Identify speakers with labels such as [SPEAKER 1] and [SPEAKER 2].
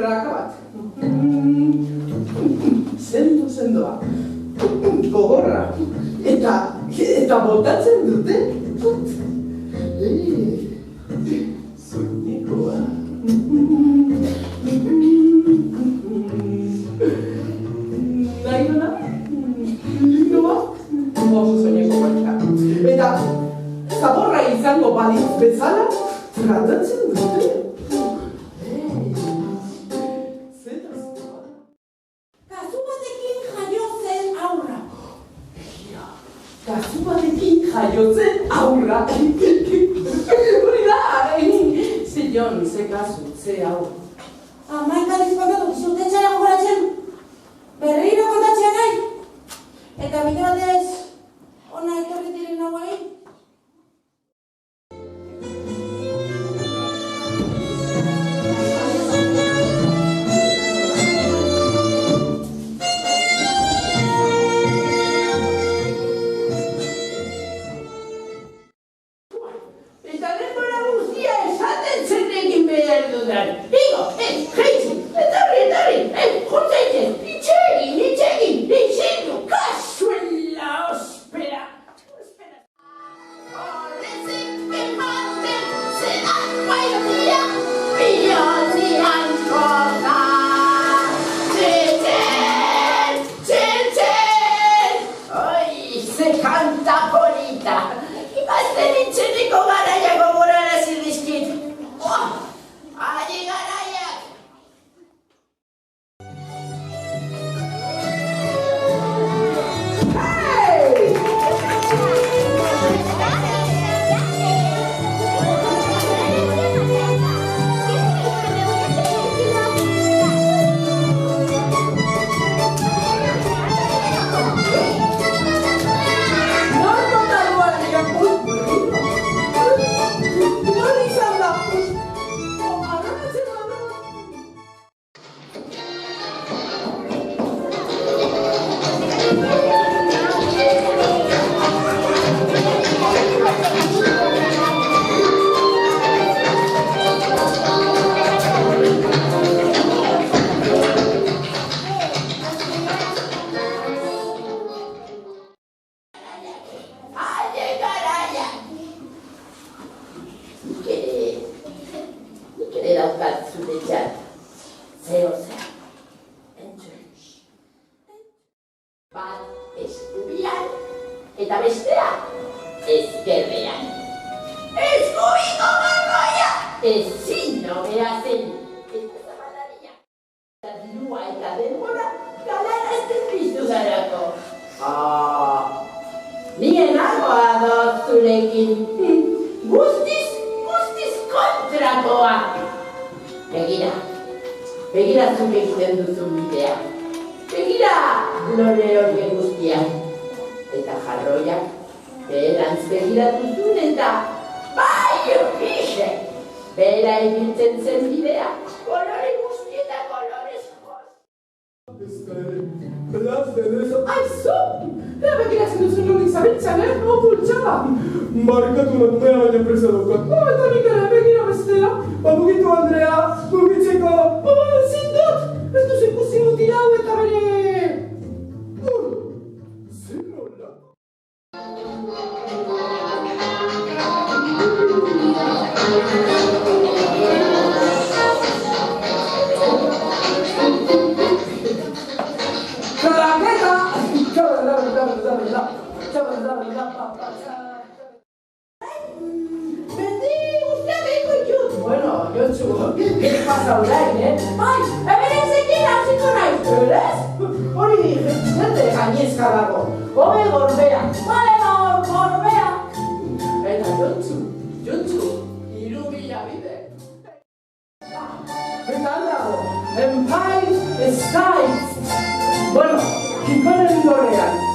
[SPEAKER 1] praka bat. Sendoa. Gogorra. Eta botatzen dute. Soinekoa. Nahi duna? Lindoa? Oso soineko batxa. Eta zaborra izango balitz bezala, tratatzen dute. Jaiotzen aurra. Hori da, zion, ze kasu, ze aurra.
[SPEAKER 2] Amaika dizpakatu, zutetxara gogoratzen berriro kontatzea nahi. Eta bide batez, ona etorri diren nagoei.
[SPEAKER 3] Bat eskubian eta bestea ezkerrean. Eskubiko marroia! Ezin nobea zen. Eta zabalaria. Eta dirua eta denbora galarazten biztu zarako. Nien nagoa dut zurekin. Guztiz kontrakoa. Begira zuk egiten duzun bidea. Begira lore horien guztiak. Eta jarroiak beherantz begiratu zuen eta bai okixe. Behera ibiltzen zen bidea, kolore guzti eta kolorez joz.
[SPEAKER 1] Aizu! Begiratzen duzu nolik zabiltzan, opultxala!
[SPEAKER 4] Barkatu natumea baina presa daukat.
[SPEAKER 1] Eta nik ere begira bestela.
[SPEAKER 4] Mugitu Andrea, mugitzeko!
[SPEAKER 1] Ezin dut! Ez duzu ikusi mutil hau eta bere...
[SPEAKER 4] Zer nola?
[SPEAKER 1] Bueno, Jontxu, ez pasa orain,
[SPEAKER 2] Bai, hemen ezekin hasiko nahi.
[SPEAKER 1] Berez? Hori jende gainezka dago. Hobe gorbea.
[SPEAKER 2] Bale, gorbea.
[SPEAKER 1] Eta Jontxu, hiru mila bide. Eta aldago, Empire Skies. Bueno, kikonen gorrean.